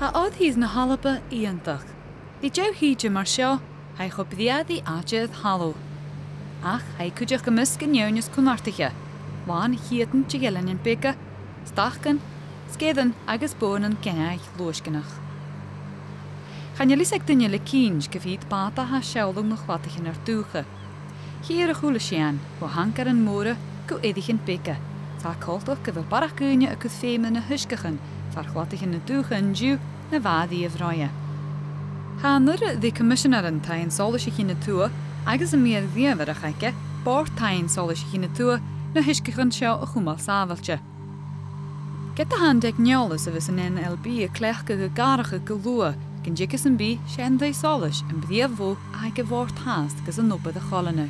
Ha odd hís na Alba íontach. Bhí dew híide mar seo, ha go bdiadí áidead haló. Ach, ha cúideach go mis gneonas cúnartaiche. Bhain hiadan tígelan in biga, stachgan, skedan agus Buan genaich luisganach. Channelis ag duine le cíns go bhíd báta ha seolung na chlatachin ar dúcha. Hier a chúla sean, go hankar an móra go édichin biga. Tá coltach go bhfuil barach gúine a go féime na huiscachan, far chlatachin na dúcha an dú na bhadaí a bhráide. Ha nura the commissionerin Taighean-Sholais chinna tua, agus a míad bhíamhar a chaice, bár Taighean-Sholais chinna tua na huiscachan seo a chumal sábhailte. Get a hand ag neolas a bheits an NLB a clechca go garacha go lua, gin dicas an bí sé Taighean-Sholais an bhíamh bhó a ag a bhór tást gus an nubad a cholanna.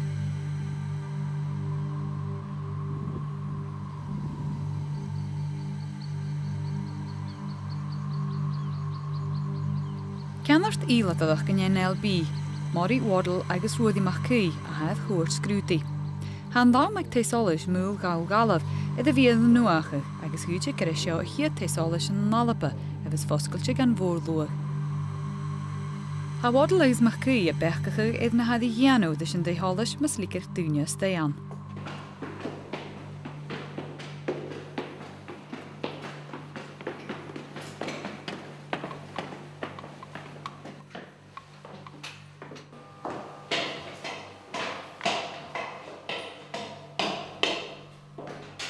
Ceannart ílatadach gan NLB, Mori Waddle agus ruúdi mach cui a haid chóir scrúti. Han dá meag Taighean-Sholais múl gáil galaf a bhíad an nuacha agus húte gur seo a chiad Taighean-Sholais an Alba a bheits foscailte gan bhór lua. Ha Waddle agus mach cui a bechcacha iad na Taighean de sin Taighean-Sholais mas lícar dúne stayan.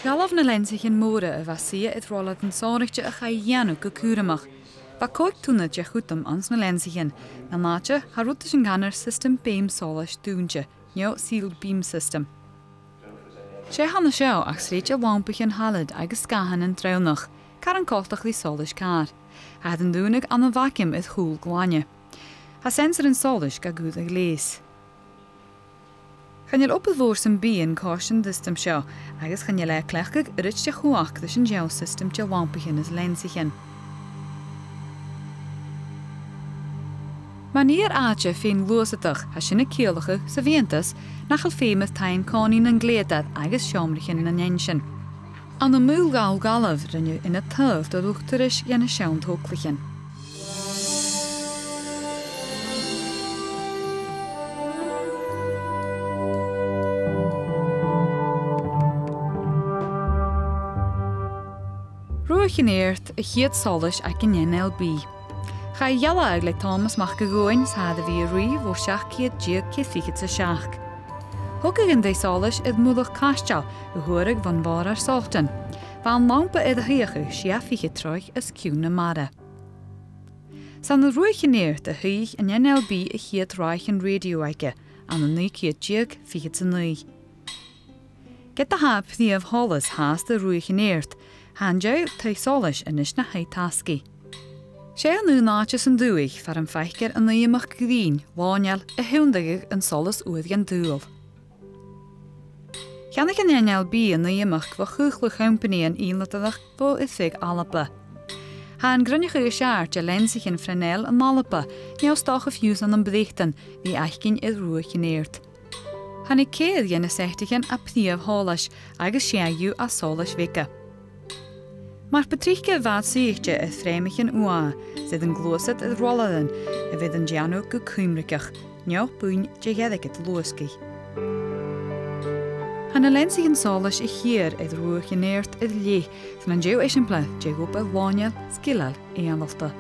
Galaf na lensich in móra a bhasia it rollad an sáirichte a Taigheanú go cúramach. Ba coig túna de chutam ans na lensichin, na náte harúta sin ganar system beam Solus dúnte, neo sùil beam system. Sé hanna seo ach sréite lampach an halad agus scahan an traunach, car an coltach lí Solus car. Had an dúnag an an vacuum it chúl gláine. Ha sensor an Solus ga gúd ag lés. Channeil opad bhór san bí an caution system seo, agus channeil le clechcag rit de chuach leis an geo system de lampachin is lensichin. Ma níor áte féin luasatach ha sinna céalacha sa bhéantas nachal féimeth tain cánín an gléadad agus seomrichin na nensin. An na múl gáil galaf rinne ina tuh do luchtaris gana sean tóclichin. Ruachinéirt a chiad Solus ag an NLB. Cha jalla ag le Thomas mach go goin sa a bhí rí bhór seach ciad diag ciad fichid sa seach. Thugad an Taighean-Sholais id múlach casteal go thuairg van bhar ar sòisealtan. Ba an lampa id a thuíochu sé fichid troich is ciún na mara. San na ruachinéirt a thuích an NLB a chiad ráich an radio aige, an na ciad diag fichid sa nuí. Get a hap níomh Hollis haas de ruachinéirt, Hanjou Taighean-Sholais inis na haitasci. Sé an nú náte an dúig far an Faicer an naíamach grín, bháineal a hiúndaigh an Solus uad gan dúil. Cheannig an NLB an naíamach go chuchla champaní an ílatadach bó i Faic Alba. Ha an grunneach go seart de lensich in Frenel an Alba, neos stach a fiús an bríchtan hí aichcin i ruachinéirt. Hannig céad gana sechtichin a pníomh Holais agus séagiú a Solus vica. Mar patrichke bhad síochte a fréimichin ua, sydd yn glosad a rolladan a fydd yn dianw go cwmricach, nio bwyn diagedig at lwysgi. Han a lensig yn Solus i hir edd rwch i neert edd lle, sy'n an diw eisimpla diagwb a wanial sgilal i anolta.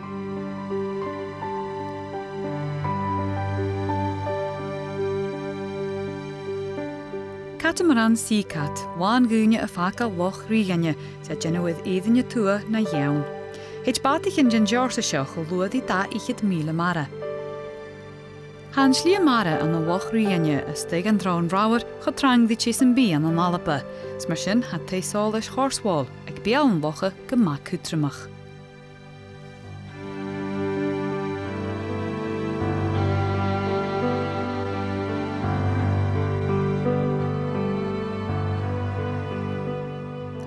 Catamaran Seacat, Buan gúine a faca loch ríganne, sa genwydd eidinne tua na iawn. Heid batich yn genjorsa seo go luadi da ichid míle mara. Han slia mara an a loch ríganne a stig an drawn brawar go trang di chis yn bí an an Alba, smar sin had Taighean-Sholais horswall ag bial an locha go mac hútramach.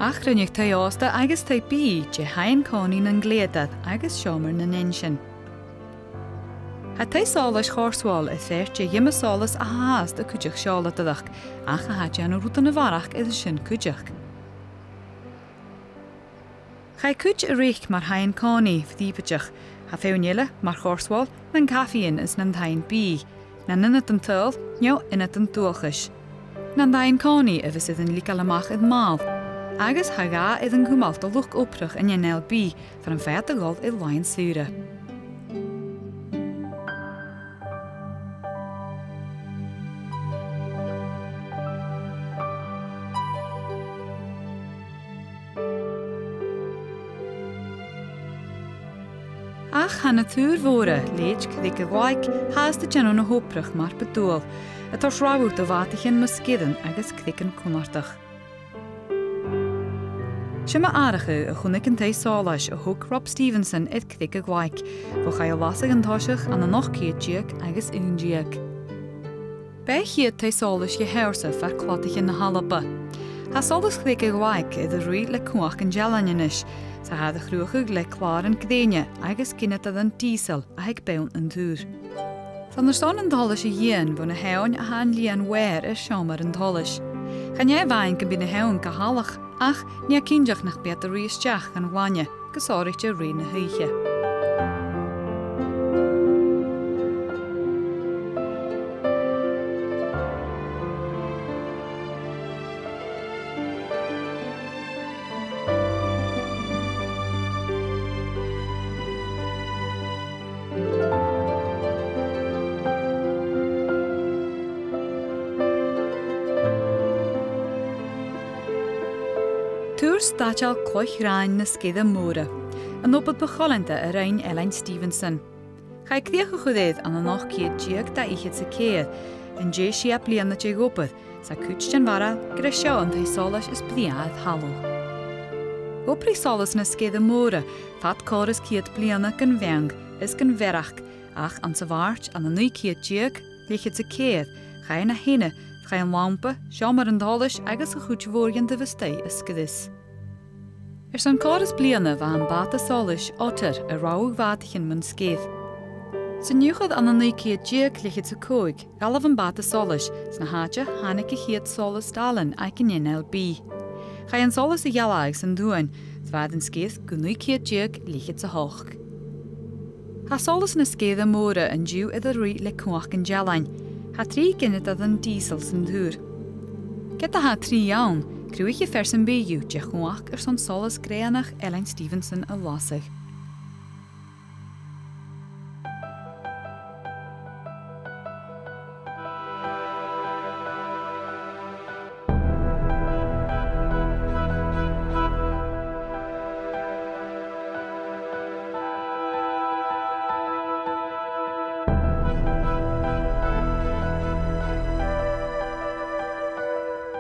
Ach rinneach Taigheasta agus Taipí de hain cánín an gléadad agus seomar na nensin. Ha Taighean-Sholais chórsháil i féirt de dhiime Solus a háast a cúideach seolatadach ach a haidean rúta na bharach idir sin cúideach. Cha cúid a réich mar hain cání fdípateach Ha féinile mar chórsháil na caíonn is na tain bí, na nunne an tuil neo ina an dúchas. Na dain cáí a bheits an lícal amach in máil, agus thagá iad an cumalta luch oprach in NL bí fan an feadh a gáil I láin súre. Ach hanna túr mhóra léit chuig go bhhaig háas de teanú na hóprach mar bedúil, a tá sráút a bhátachan mu scidan agus clickan cumartach. Sima áiricha a chunig an Solus a thug Rob Stevenson id clig a bhhaig, go cha lasach an táiseach an na nachcéadíag agus úndíag. Bei chiad Solus go heirsa fear clátachan na Alba. Tá Solus clig a bhhaig iad a ruí le cuach an gealanis, sa had a chruúcha le chlár an gdéine agus cinneta an dísel a heag bean an túr. Tá sán an dolas a dhéan bfu na heáin a hán líon weir is seomar an dolas. Gan é bhain go bí na heann go hálach ach ní cíndeach nach beat a ríosteach an bhaine gus áirite ri na thuiche. Túr státeal cloich ráin na scéad móra, an opad becholanta a rain Elaine Stevenson. Cha críocha chudéad an an nachcéadíag da ichiad sa céad, an dé siap blianana té gopad, sa cútean vara gur seo an Solus is bliad haló. Oprí Solus na scéad móra, fat córas céad blianana gan bheang is gan verach, ach an sa bhart an na nuicéadíag lichiad sa céad, cha na héine, cha an lampa, seo mar an dális agus a chuútehórian de bhistí is scadis. San córas bliana bheit an bata Solus otter a ráugh bhatachan mun scéad. San nuchad an na nuicéadíag lichiad sa cóig, galibh an bata Solus sna háte hánig a chiad sòisealtan ag an NLB. Cha an Solus a ghealaig san dúin, bheit an scéad go nuicéadíag lichiad sa hoch. Tá Solus na scéad móra an dú iad a ruí le cuach an gealain, ha trí ginnit ad an dísel san dúr. Get a ha trí ann, cruúige fer san béú de chuach san Solus gréanach Elaine Stevenson a lasach.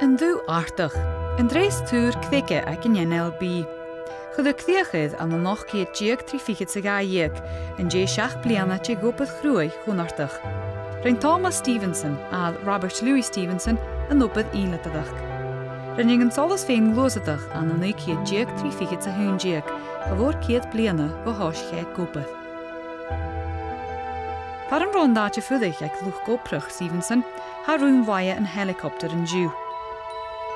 An bhú artach, an drééis túr cthice ag an NLB. Chud a cthiachid an na nachcéadíag trí fichiad sa gáíag, an dé seach bliana te gopad chrúig chunartach. Rin Thomas Stevenson a Robert Louis Stevenson an opad ílatadach. Rinning an Solus féin glósadach an na nuicéadíag trí fichiad sa húndíag, go bhór céad bliana go háisché gopad. Par an rondáte fudaich ag luch goprach Stevenson, ha rún bhaia an helicopter an dú.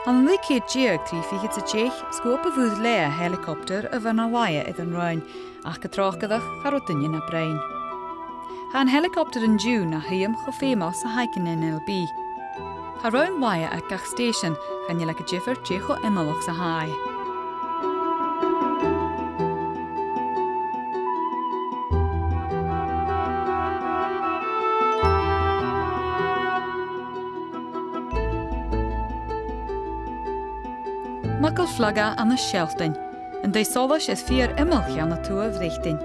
An nuicéadíag trí fichiad sa téich scóp a bhúd le a helicopter a bhana bhaia iad an roin, ach go tráchadach charó duine na brein. Ha an helicopter an dú na thuam go féimeá sa haican NLB. Ha roin bhaia ag gach station gan le go ddífar técho imeach sa háid. Makkel flagga an na sheltain, an Solus is fear immelch an na tú a bhrichting.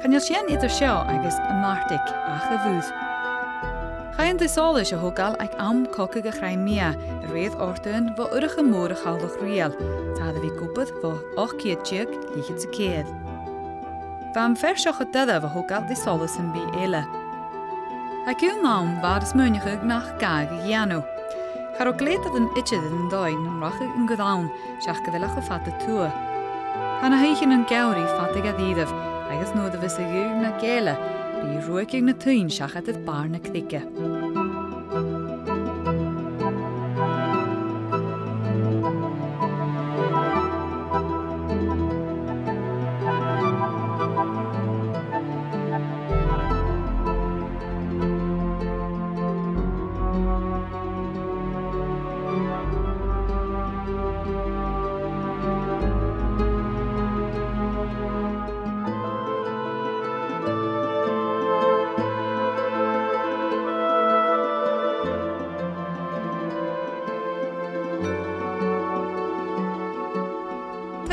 Gan sin idir seo agus an Martic ach a bhúd. Cha an Solus a thugáil ag am coca go chraimia a réad ortaún bh uiricha móra chaldach rial, tá a bhí cúpad bh 8 líchiad sa céad. Bha an fer seocha dada bh thugáil Solus an bí eile. Aciú nám bhar is múnecha nach gaag a gheanú. Char ó gléad an itsead an dóin an racha an godán seach go bhfuilach a fata tua. Hanna haichin an gairí fata a díadamh agus nód a bheits a gúg na géile bí ruaigh na tuin seachad a bar na clíce.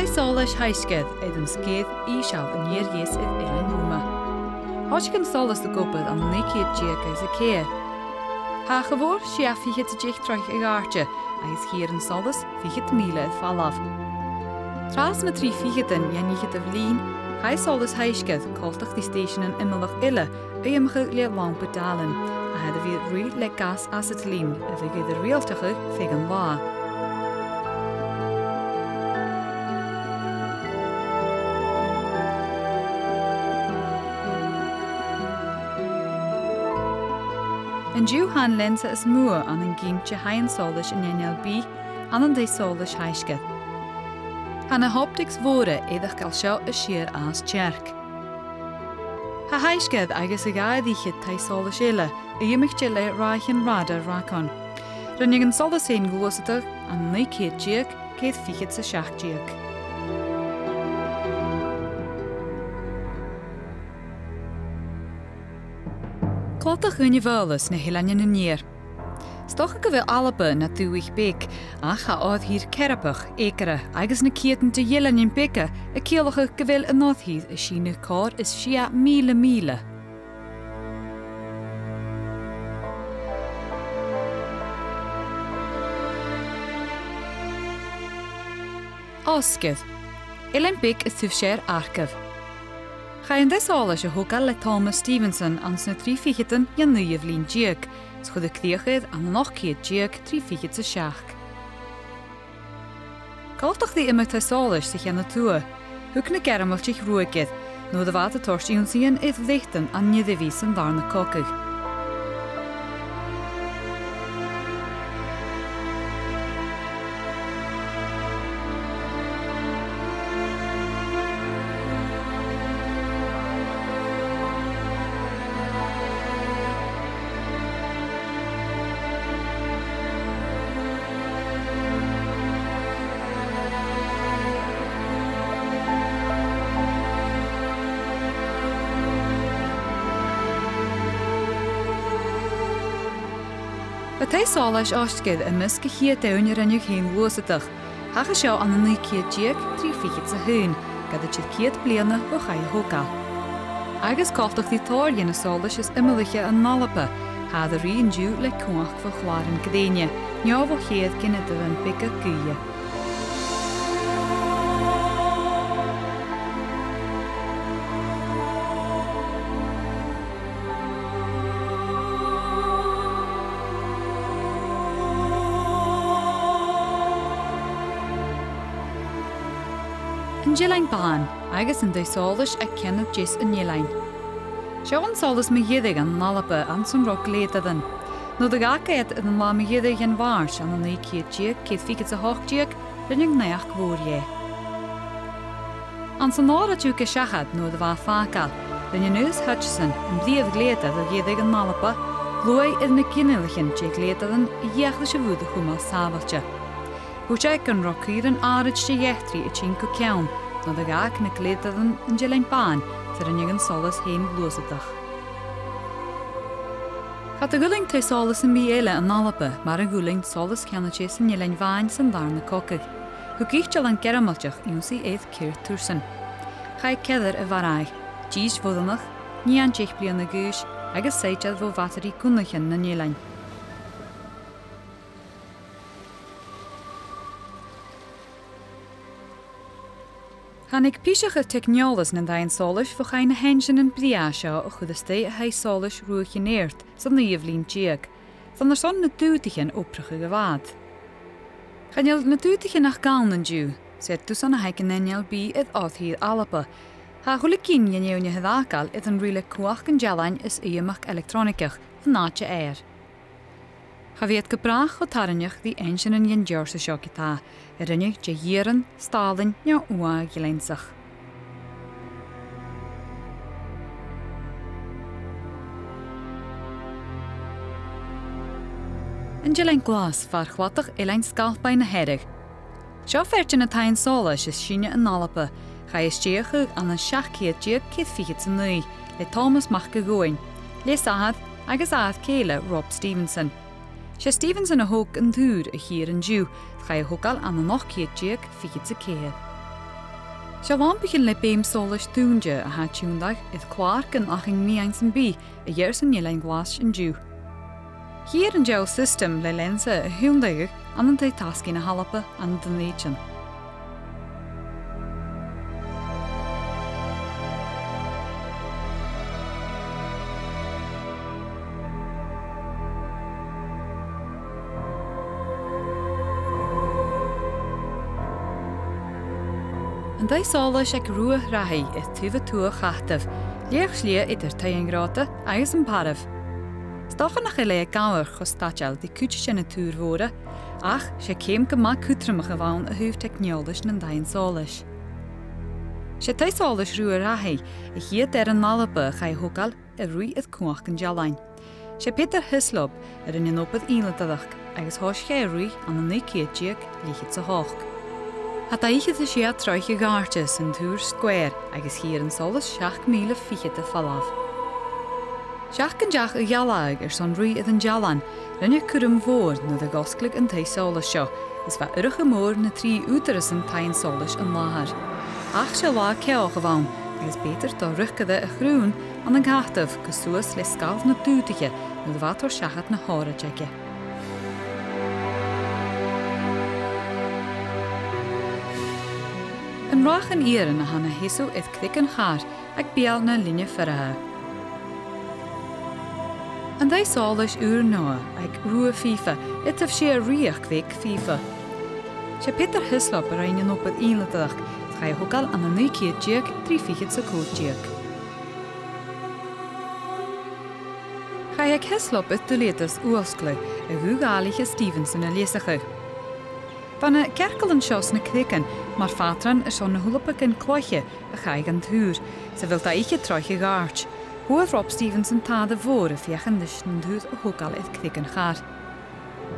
Tá Solus heisced ag an scéad íseal an níorgéas eile núma. Háis gan Solus de gopad an nécéad díag is a céir. Tá go bhór si a fiche a díag troich ag áirte agus hir an Solus fiche míle fallaf. Tras na trí fichetan janíche a bhlín, Tá Solus heisced coltach die station an imimech eile uimige le lampa dalen, a had a bhí rí le gas acetylín a bhí go de réaltacha feadh an lá. An dú han lensa is mua an an gintse hain Solus in NLB an an dé Solus heisced. Han a hoptics vóre éadach gal seo a siar as tjerk. Ha heisced agus a gaidíche tá Solus eile a dhiimichte le ráichan rada rácon. Rinne an Solus éin glósatach an nécéad díag céad fiche sa seach díag. Clotach unne bhlas na hilaine na níor. Stocha go bhfuil Alba na dúich bec a cha ád hir cerapach, écare agus na céatan de dhéilean in beca a céalacha go bhfuil a náthíd a sína cór is sia míle. Oscad. Eilean bec is tuh sér arcah. Cha an desála a thugáil le Thomas Stevenson an sna trí fichetan jan nuamh lín díag, chud a críochad an nachcéad díag trí fiche sa seach. Caltach dí imime taisális sa cheanna tua, thug na geramiltich ruaigid, nó de bhhat a torstíúnsaíon iad bhléachtain an niadhí san darna cocag. Ba tá Solus áiscid a misca chiad daine rinne chéim lósatach, hacha seo an na céad díag trí fiche sa hún, gad a tíad céad bliana ó chaid thugáil. Agus cáilteach dí táir na Solus is imiliche an nálapa, hád a rion dú le cuach fa chlárin gdéine, neamh ó chéad cinna do an bica guia. An Buan Buan, agus an dé Solus a cenad jis an Ilein. Seo an Solus me dhéideag an nálapa an san roc léadadan. Nó de gacaid an lá me dhéideag an bhars an an nécéad díag céad fiche sa hocht díag rinne neach mhór. An san ára tú go seachad nó de bhá fácail, rinne News Hutchison an bbliamh gléadad a dhéideag an nálapa, luai ar na cinealichin dé gléadadan I dhéachla se bhúda chumá sábailte. Húteag an rocaír an árid de dhéchtrí a tín go ceann, nó de gach na gléadadan an Buan Buan tar rinne an Solus héin glósatach. Cha a gúling tá Solus an bí eile an nálapa mar a gúling Solus ceannaché san Buan Buan san darna cocag. Thugíteal an geramilteach úsaí éad céir túrsan. Cha ceidir a bharaigh, díos bhudanach, ní an teich blian na gúis, agus saitead bhó bhatarí cúnachan na Buan. Hannig píiseach a techneolalas na dain Solus fo chain na hensin an bria seo a chud a sté a hai Solus ruúich néirt san na íomhlín díag, san son na dútaichen opracha go bhad. Chaneal na dútaichen nach gáin an dú, sé tú san na haic an NLB id áthíad Alba. Ha chula cín neune hedácail id an riile cuach an dealain is íomach electronicach an náte air. Cha bhíad go brach go tarineach dí einsin an dhéon deir sa seo gitá, a rinne de dhéaran, stálainn ne ua gilénsach. An Buan glas far chhuatach eilein scalpain na heirig. Seo fertin na tain Solus is síne an nálapa, cha is tíocha an an seachcéad díag céad fiche sa nui, le Thomas Mach go góin, le sahad agus áad céile Rob Stevenson. Sé Stevenson a thug an túr a hir an dú, cha a thugáil an nachcéad díag fiche sa céad. Se bhain begin le béim Solus dúnde a háitiúndaach is clár gan aching míang san bí a dheir san ilein glas an dú. Hier an geo system le lensa a hiúndaigh an an tascí na halapa an den léitin. An dai Solus ag rua rahi is tuva tua chahtaf, leach slia idir Taighean-Sholais agus an paraf. Stochan nach eile gawr chos stachel di cúte sin na túr vóra, ach sé céim go má cútramach a bhain a húf techneolais na Taighean-Sholais. Sé tai Solus rua rahi a hiad an Alba chai hogal a rui iad cuach an jalain. Sé Peter Hislop an opad íladadach agus hos ché rui an an nuiciad líchid sa hoch. Hat aiche is sé troiche gaartes in túr square agus hier an Solus 7,000 fiche te fallaf. Seach gan deach a gealaig son rui iad an jalan, rinne curum voor na de gosclig an tai Solus seo, is va urige mór na 3 úteris an Taighean-Sholais an láhar. Ach se lá ceach a bhain, agus beter do ruchcade a grún an an gahtaf go suas le scalf na dútiche na de vator seachat na hárateige. An rach an ieren na hanna hesú id cric an char ag beal na linne ferrathe. An dai Solus úr noa ag rua FIFA itaf sé a riach kveik FIFA. Se Peter Hislop a reinin op het íladach, chai hogal an an nuiciad 3 fichid sa cód. Chai ag Hislop it duletas uasclu a gúgáliche Stevenson a lesachu. Van a kerkel an sjós na krikken, maar fatran is on na hulpik in kloiche a chaig an thuur, se wilt a iche troiche gaart. Hoe Rob Stevenson tade voor a fiechan dis na thuur a hogal it krikken gaar.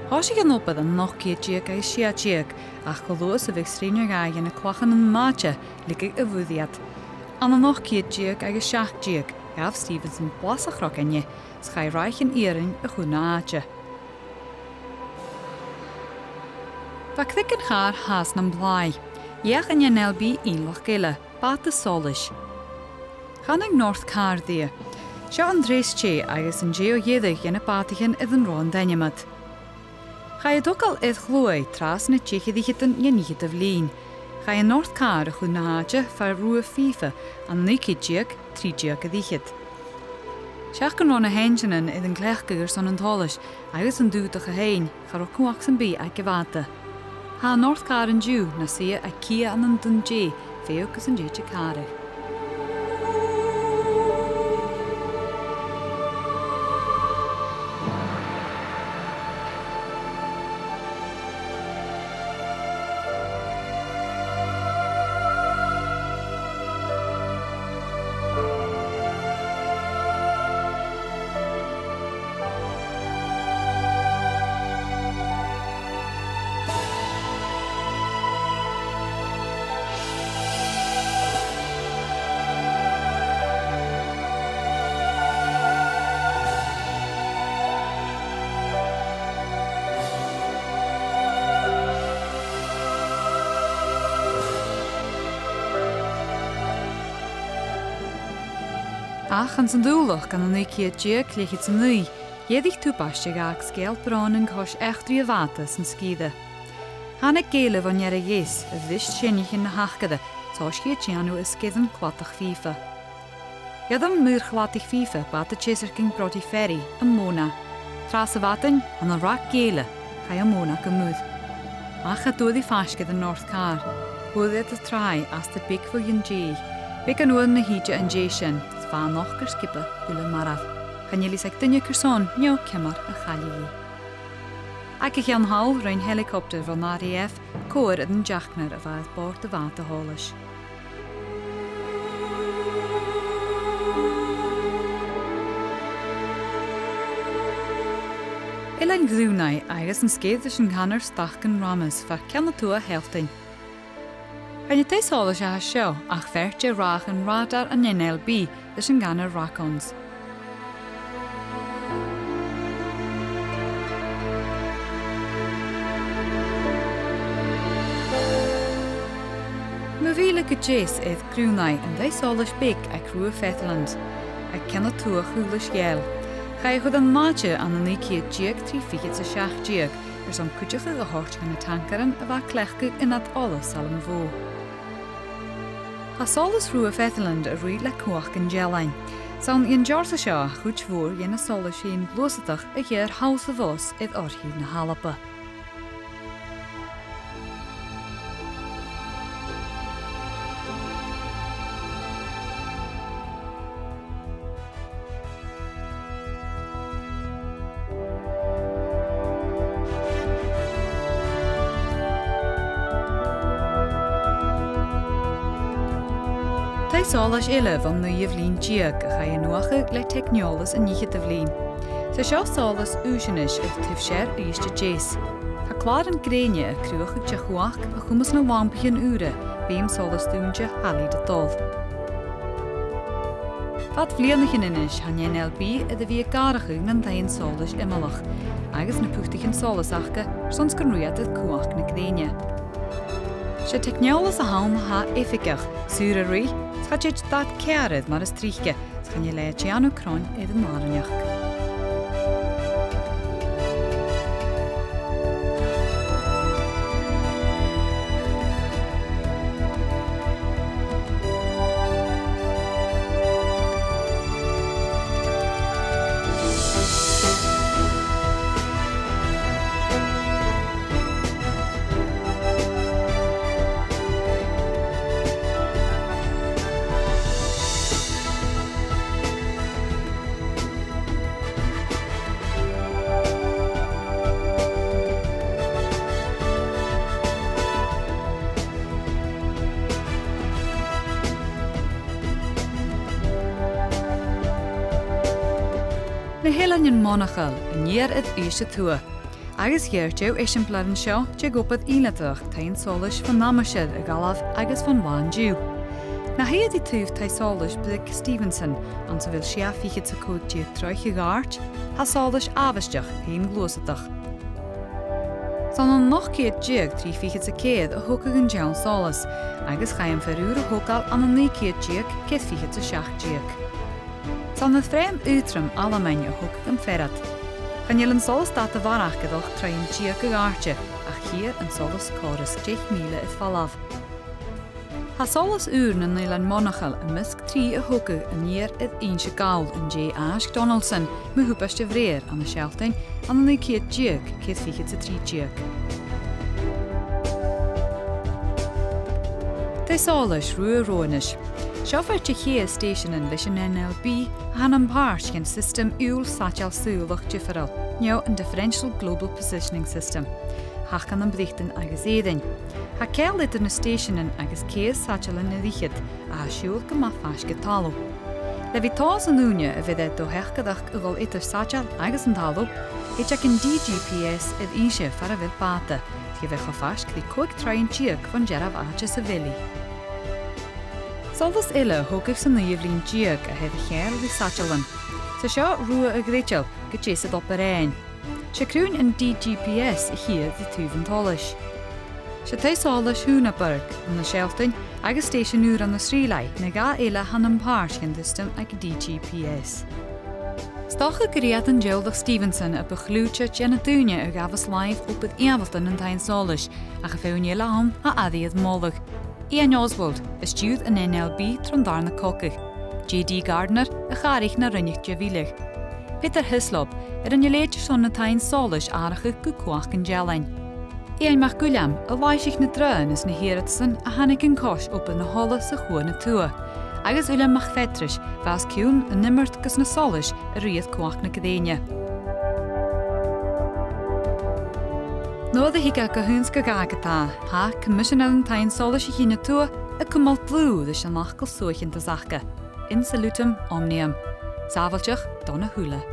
Hos ik an opad an noch keertjeek a siatjeek, ach goloos a vig strenja gaig in a kwachan an maatje, likig a vudiat. An a noch keertjeek a siachtjeek, gaf Stevenson blasach rokkenje, schai reichen erin a goede aatje. Va cric an char has nan blai. Iach an nelbi ílach gile, bat de Solus. Channig North Car dia. Seo an dres che agus an geo iedig in a patichen id an roan dainemat. Ga je dokal id gloi tras na tjechidichiten je niet of lien. Ga je North Car a goed na haatje var roe FIFA an nuikidjek 3 jek dichit. Seach gan rona henjenen id an glechgigers an an tolish agus an dútach a hein, gar ook kuach san bi ag gewate. Ha North Car an dú na sia a kia an an dun J, feogus an J carig. Ach an san dúlach gan an nuiciad 10 lichid san nui, jedig túpaiste gaag sgealt branen gos echtri a vata san skide. Hannig gele van jere jes, a visht sinnig in na hachgade, táisciad tianú is skidan clatach FIFA. Jadam muur glatich FIFA bat de cheserking broti ferry, a mona. Tras a vaten an a rak gele, ga a mona gemoed. Ach het doe die faske de North Car, hoe dit a trai as de big voor jen J. Big an oan na hije an J sin, va noch gur skippe dule maraf. Gan jullie seg dunne kerson, njo kemmer a chalii. Ag ich an hal rein helikopter van RAF, koor het een jachner of uit boord de waterholis. Eilein grúnai agus an skeiders an ganner stachken rames va kennatua helfting. Gan je Taighean-Sholais a seo ach vertje rach an radar an NLB is an ganner racons. Mavila go Jace edd crúnai and they Solus big a crew of Fethland. A cannot to a hoolish yell. Chai chud an máte an an íciad diag trí fichid sa seach diag, som cúideach a hort gan na tancaran a bheith clechcu inad olas al an bhó. Tá Solus rua Fethland a rí le cuach an gelain. San i'n jarsa seo chuid mhór dhéana Solus sin glósatach a ghéir House of Us iad orthaí na Alba. Tá Solus eile van nuamh lín diag a cha nuacha le techneolalas a níchiad a bhlín. Tá seo Solus úsinis ag tifséir ríiste Jace. Tá clád an gréine a cruach ag techuach a chumas na wampachan úra bhím Solus dúnte halí de dul. Fad bblianachan inis han NLB a bhí garachu na daon Solus imalach, agus na puchtachan Solusachcha sons gur nuad a cuach na gréine. Se techneolalas a haum ha efficach, súra rí, Chadid dat cearad mar is tríche, gan je le teanú cron iad an máraneach. Na hélan yn monachal yn níor id úsa tua. Agus gheirtew eisiau blaen seo te gopad ílatach tain Solus van Namashid a galaf agus van Buan diw. Na heiad I túf tai Solus Blake Stevenson an sa vil sia fichid sa cwd diw troich I gart, ha Solus afisteach hyn glosatach. San an noch cead diag trí fichid sa cead a hwcag yn John Solus, agus chaim ferúr a hwcal an an ní cead diag cead fichid sa seach diag. San het vreem uitrum alle menje hoek en ferrat. Gan je een Solus dat de waarach gedoch trein tjierke gaartje, ach hier een Solus chorus 10 míle het valaf. Ha Solus uren in een monachal en misk 3 hoeke en hier het eentje gaul en J. Ash Donaldson, me hoepeste vreer aan de shelting, en een keer tjierk, keer figet ze 3 tjierk. Te Solus ruwe roonish. Siofar Taighean station in leis an NLB han an páirt gen system úl sàiseal sùilach differal, neo an differential global positioning system. Hach an bríchtan agus édain. Ha ceall it in a stationin agus céas sàiseal in ríchid a ha siúil go má fáisce talú. Le bhí tás an úne a bhí do heachgadach a bhil idir sàiseal agus an talú, éteach an DGPS id íse far a bhil páta, tí bheith go fáisc dí cóig train tíag van gerab áte sa bhili. Solus eile hogach san nuamh lín diag a head chéir bhí sàisealan. Sa seo rua a gréiteal go dtéasad op a réin. Se crún an DGPS a chiad dí túhan tolis. Se tá Solus húnaberg an na sheltain agus staisiúr an na srílai na gá eile han an páirt gan distum ag DGPS. Stocha gríad an Gerald Stevenson a bechlúte gena dúine a gafas live op het eavaltan an tain Solus a go féúne leham a adiad mólag. Ian Oswald is stúd an NLB tron darna cocach. J.D. Gardner a charich na rinneach javílig. Peter Hislop an jeléidir son na tain Solus áracha go cuach an gelain. Ian Macgullam a bhaisich na drein is na Heeritsan a hannig an cos op na holle sa chuan na tua. Agus Ulla Machfetrish vas ciún a nimmert gus na Solus a riad cuach na cadéine. Nóda higa go húns go gagatá, ha commissional an tain Solus I hína tua a cumal blú de sin nachgal suachin ta zacha. In salutum omnium. Sávalteach donna hula.